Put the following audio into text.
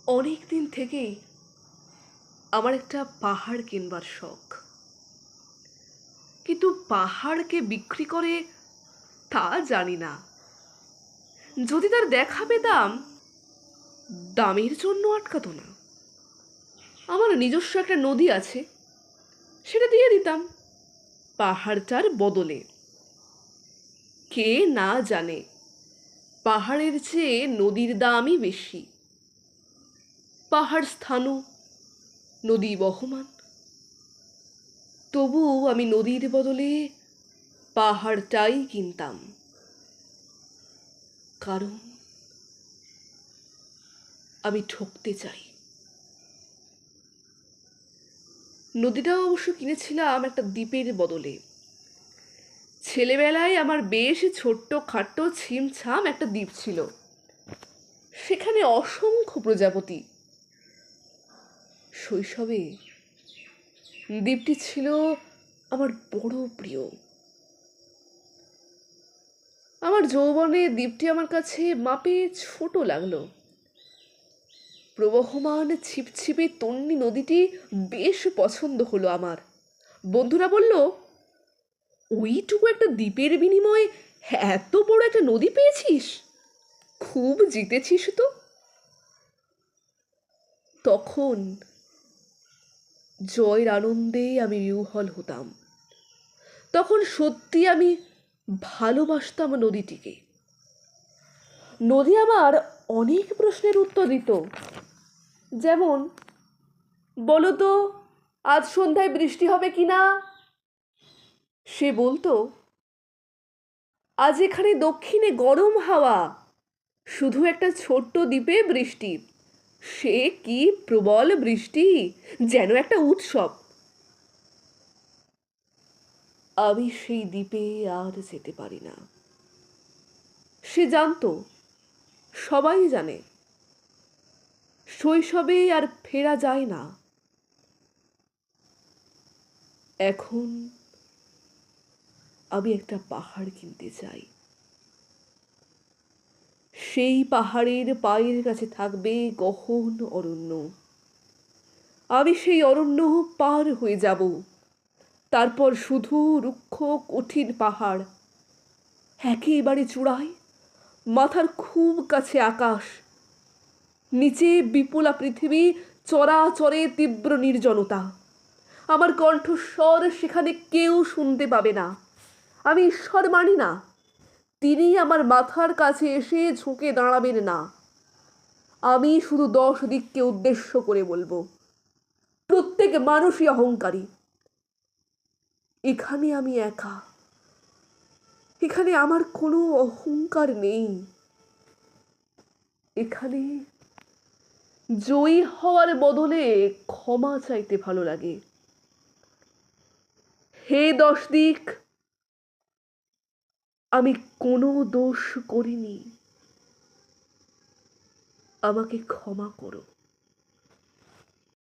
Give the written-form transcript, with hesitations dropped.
অনেক দিন থেকেই আমার একটা পাহাড় কিনবার শখ। কিন্তু পাহাড়কে বিক্রি করে তা জানি না। যদি তার দেখা পেতাম, দামের জন্য আটকাতো না। আমার নিজস্ব একটা নদী আছে, সেটা দিয়ে দিতাম পাহাড়টার বদলে। কে না জানে পাহাড়ের চেয়ে নদীর দামই বেশি। পাহাড় স্থাণু, নদী বহমান। তবু আমি নদীর বদলে পাহাড়টাই কিনতাম, কারণ আমি ঠকতে চাই। নদীটাও অবশ্য কিনেছিলাম একটা দ্বীপের বদলে। ছেলেবেলায় আমার বেশ ছোট্ট খাট্ট ছিমছাম একটা দ্বীপ ছিল, সেখানে অসংখ্য প্রজাপতি। শৈশবে দ্বীপটি ছিল আমার বড় প্রিয়। আমার যৌবনে দ্বীপটি আমার কাছে মাপে ছোট লাগলো। প্রবহমান ছিপছিপে তন্বী নদীটি বেশ পছন্দ হলো আমার। বন্ধুরা বলল, ওইটুকু একটা দ্বীপের বিনিময়ে এত বড় একটা নদী পেয়েছিস, খুব জিতেছিস তো। তখন জয়ের আনন্দে আমি বিহ্বল হতাম। তখন সত্যি আমি ভালোবাসতাম নদীটিকে। নদী আমার অনেক প্রশ্নের উত্তর দিত, যেমন, বলো তো আজ সন্ধ্যায় বৃষ্টি হবে কি না। সে বলতো, আজ এখানে দক্ষিণে গরম হাওয়া, শুধু একটা ছোট্ট দ্বীপে বৃষ্টি। সে কি প্রবল বৃষ্টি, যেন একটা উৎসব। আমি সেই দ্বীপে আর যেতে পারি না। সে জানতো, সবাই জানে, শৈশবে আর ফেরা যায় না। এখন আমি একটা পাহাড় কিনতে চাই। সেই পাহাড়ের পায়ের কাছে থাকবে গহন অরণ্য। আমি সেই অরণ্য পার হয়ে যাব। তারপর শুধু রুক্ষ কঠিন পাহাড়, একেবারে চূড়ায় মাথার খুব কাছে আকাশ, নিচে বিপুলা পৃথিবী, চরাচরে তীব্র নির্জনতা। আমার কণ্ঠস্বর সেখানে কেউ শুনতে পাবে না। আমি ঈশ্বর মানি না, তিনি আমার মাথার কাছে এসে ঝুঁকে দাঁড়াবেন না। আমি শুধু 10 দিককে উদ্দেশ্য করে বলবো, প্রত্যেক মানুষই অহংকারী। এখানে আমি একা, এখানে আমার কোনো অহংকার নেই। এখানে জয়ী হওয়ার বদলে ক্ষমা চাইতে ভালো লাগে। হে 10 দিক, আমি কোনো দোষ করিনি, আমাকে ক্ষমা করো।